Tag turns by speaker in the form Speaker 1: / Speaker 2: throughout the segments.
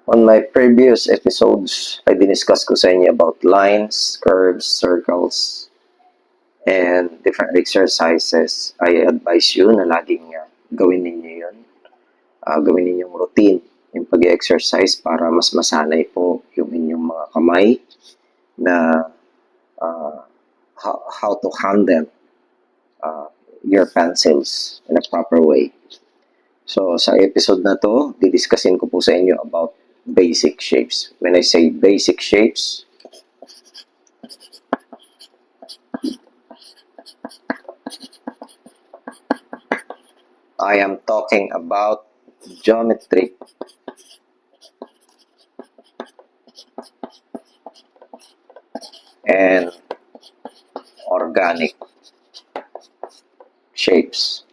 Speaker 1: On my previous episodes, I diniscuss ko sa inyo about lines, curves, circles, and different exercises. I advise you na laging gawin ninyo yun. Gawin ninyong routine yung pag-exercise para mas masanay po yung inyong mga kamay na how to handle your pencils in a proper way. So, sa episode na to, didiscussing ko po sa inyo about basic shapes. When I say basic shapes, I am talking about geometry. And organic shapes.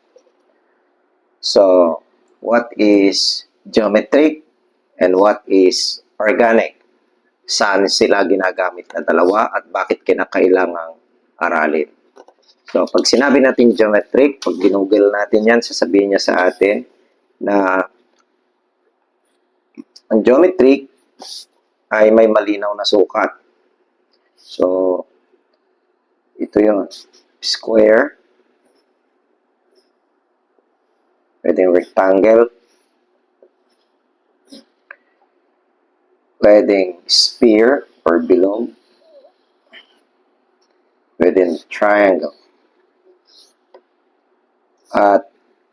Speaker 1: So, what is geometric and what is organic? Saan sila ginagamit na dalawa at bakit kinakailangang aralin? So, pag sinabi natin geometric, pag ginugol natin yan, sasabihin niya sa atin na ang geometric ay may malinaw na sukat. So, ito yun. Square, pwedeng rectangle, pwedeng sphere or bilog, pwedeng triangle, at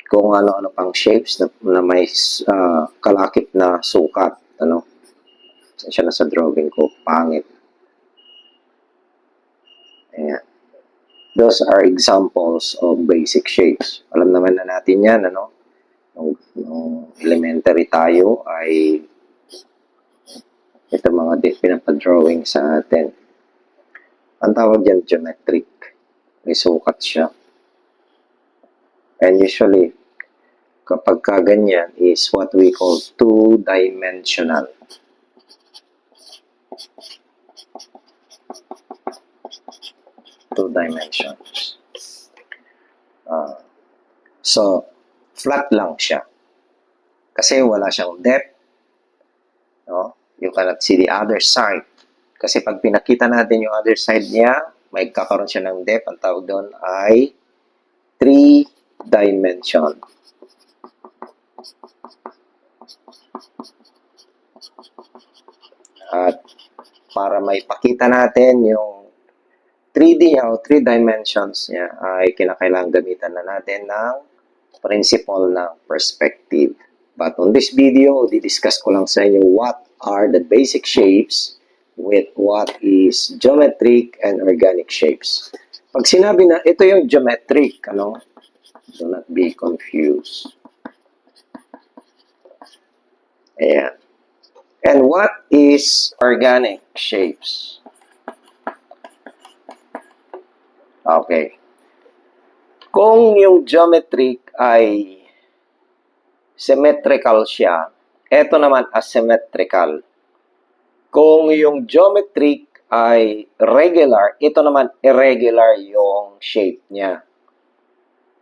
Speaker 1: kung ano-ano pang shapes na may kalakip na sukat. Siya na sa drawing ko, pangit. Ayan. Those are examples of basic shapes. Alam naman na natin yan, Nung elementary tayo ay ito mga pinapadrawing sa atin. Ang tawag yan, geometric. May sukat siya. And usually, kapag ganyan is what we call two-dimensional. Two dimensions. So, flat lang siya. Kasi wala siyang depth. You cannot see the other side. Kasi pag pinakita natin yung other side niya, may kakaroon siya ng depth. Ang tawag doon ay three-dimension. At para may pakita natin yung 3D niya o 3 dimensions niya, ay kinakailangan gamitan na natin ng principle ng perspective. But on this video, didiscuss ko lang sa inyo what are the basic shapes with what is geometric and organic shapes. Pag sinabi na ito yung geometric, do not be confused. Ayan. And what is organic shapes? Okay. Kung yung geometric ay symmetrical siya, ito naman asymmetrical. Kung yung geometric ay regular, ito naman irregular yung shape niya.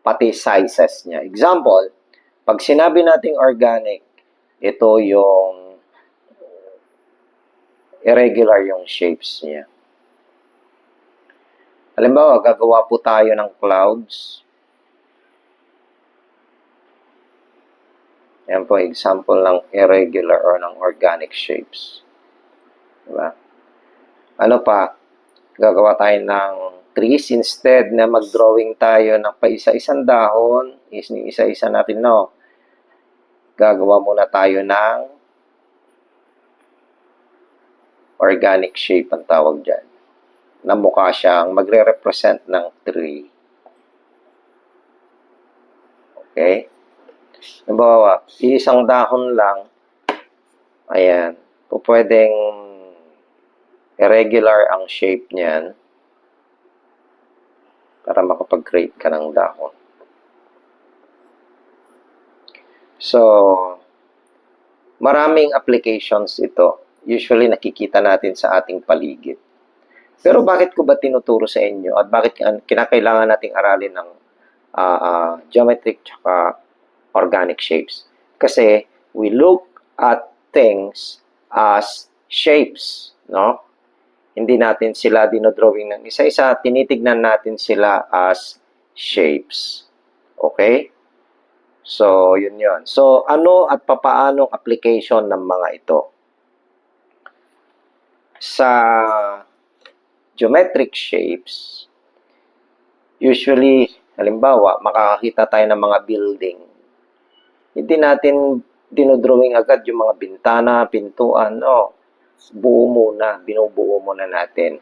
Speaker 1: Pati sizes niya. Example, pag sinabi nating organic, ito yung irregular yung shapes niya. Halimbawa, gagawa po tayo ng clouds. Yan po, example ng irregular or ng organic shapes. Diba? Ano pa? Gagawa tayo ng trees. Instead na mag-drawing tayo ng paisa-isang dahon, isa-isa natin, gagawa muna tayo ng organic shape ang tawag dyan. Na mukha siyang magre-represent ng tree. Okay? Halimbawa, isang dahon lang, ayan, pwedeng irregular ang shape niyan para makapag-create ka ng dahon. So, maraming applications ito. Usually, nakikita natin sa ating paligid. Pero bakit ko ba tinuturo sa inyo at bakit kinakailangan nating aralin ng geometric tsaka organic shapes? Kasi we look at things as shapes, no? Hindi natin sila dinodrawing ng isa-isa, tinitignan natin sila as shapes. Okay? So, yun yun. So, ano at papaanong application ng mga ito? Sa geometric shapes, usually, halimbawa, makakakita tayo ng mga building. Hindi natin dinodrawing agad yung mga bintana, pintuan, no? Buo muna, binubuo muna natin.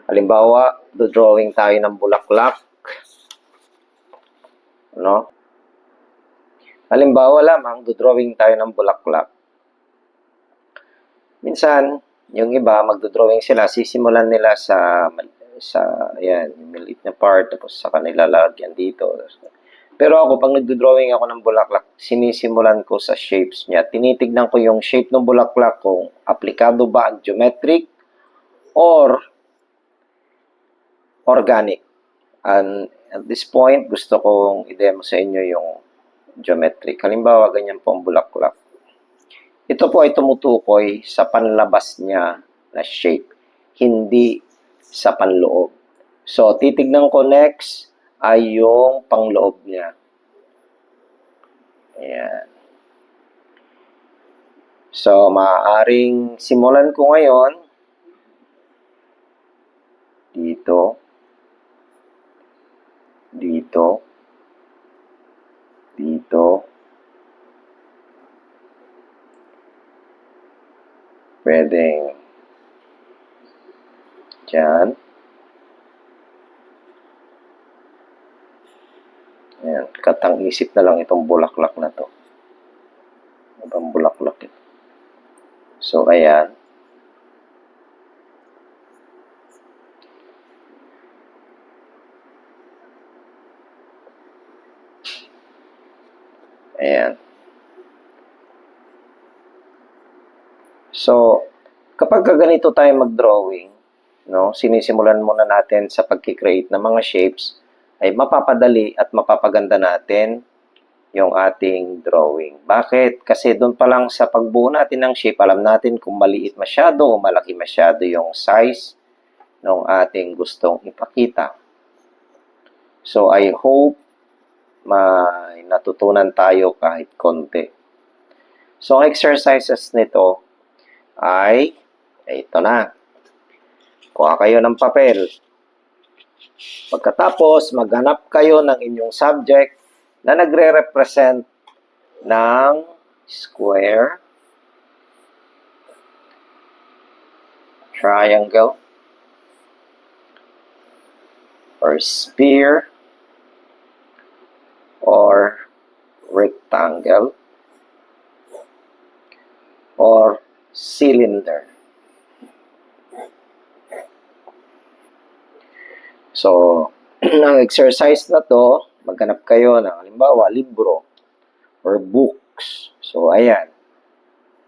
Speaker 1: Halimbawa, drawing tayo ng bulaklak, no? Halimbawa lamang, drawing tayo ng bulaklak. Minsan, yung iba, magdodrawing sila, sisimulan nila sa ayan, yung maliit na part, tapos sa kanila lalagyan dito. Pero ako, pag nagdodrawing ako ng bulaklak, sinisimulan ko sa shapes niya. Tinitignan ko yung shape ng bulaklak kung aplikado ba ang geometric or organic. And at this point, gusto kong i-demo sa inyo yung geometric. Halimbawa, ganyan po ang bulaklak. Ito po ay tumutukoy sa panlabas niya na shape, hindi sa panloob. So, titignan ko next ay yung pangloob niya. Ayan. So, maaaring simulan ko ngayon dito, dito, dito, pwedeng dyan. Ayan, katang-isip na lang itong bulaklak na to. Ibang bulaklak ito. So, ayan. Ayan. So, kapag ganito tayo mag-drawing, no, sinisimulan muna natin sa pagkikreate ng mga shapes, ay mapapadali at mapapaganda natin yung ating drawing. Bakit? Kasi doon pa lang sa pagbuo natin ng shape, alam natin kung maliit masyado o malaki masyado yung size ng ating gustong ipakita. So, I hope may natutunan tayo kahit konti. So, ang exercises nito ay ito na. Kuha kayo ng papel. Pagkatapos, maghanap kayo ng inyong subject na nagre-represent ng square, triangle, or sphere, or rectangle, or cylinder. So, ang exercise na to, maghanap kayo ng halimbawa, libro or books. So, ayan.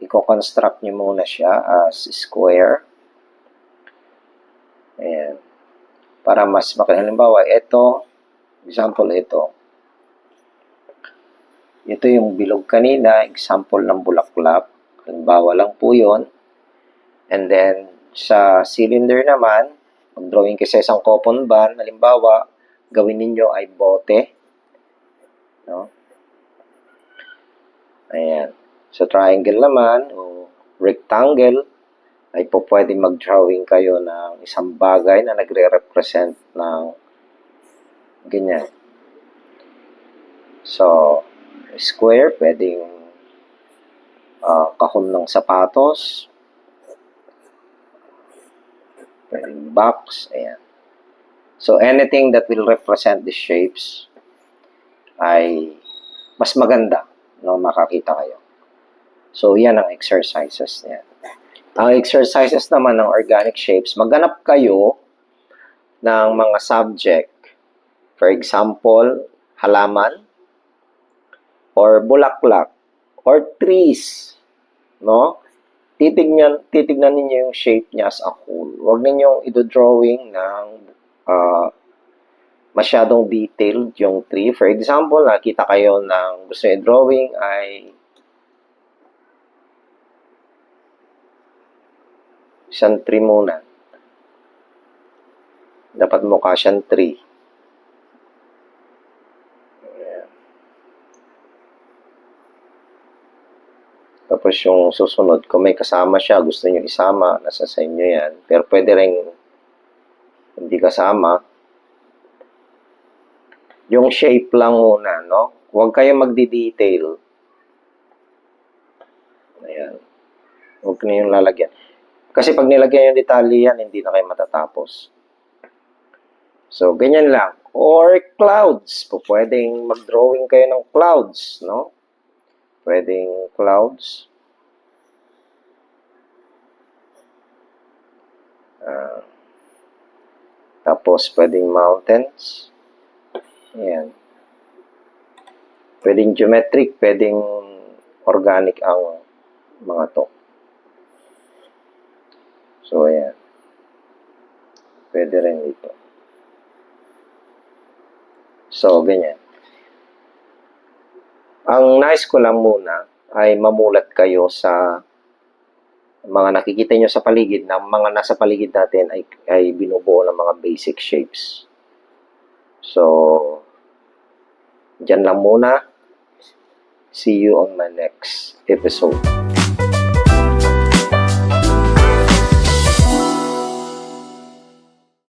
Speaker 1: Iko-construct nyo muna siya as square. Ayan. Para mas halimbawa, ito, example ito. Ito yung bilog kanina, example ng bulaklak. Halimbawa lang po yun. And then, sa cylinder naman, mag-drawing kayo sa isang coupon band. Halimbawa, gawin ninyo ay bote. No? Ayan. Sa triangle naman, o rectangle, ay po pwede mag-drawing kayo ng isang bagay na nagre-represent ng ganyan. So, square, pwedeng kahon ng sapatos, pwedeng box, ayan. So, anything that will represent the shapes ay mas maganda, no, makakita kayo. So, yan ang exercises niya. Ang exercises naman ng organic shapes, maghanap kayo ng mga subject. For example, halaman, or bulaklak, or trees, no? Titignan ninyo yung shape niya as a whole. Huwag ninyong i-drawing ng masyadong detailed yung tree. For example, nakita kayo ng gusto nyo drawing ay Isang tree muna. Dapat mukha siyang tree. Ayan. Tapos yung susunod, kung may kasama siya, gusto nyo isama, nasa sa inyo yan. Pero pwede rin hindi kasama. Yung shape lang muna, no? Huwag kayong magdi-detail. Ayan. Huwag na yung lalagyan. Kasi pag nilagyan yung detalye yan, hindi na kayo matatapos. So, ganyan lang. Or clouds. Pwedeng mag-drawing kayo ng clouds, no? Pwedeng clouds. Tapos, pwedeng mountains. Ayan. Pwedeng geometric, pwedeng organic ang mga to. So, ayan. Pwede rin dito. So, ganyan. Ang nais ko lang muna ay mamulat kayo sa mga nakikita nyo sa paligid na mga nasa paligid natin ay binubuo ng mga basic shapes. So, dyan lang muna. See you on my next episode.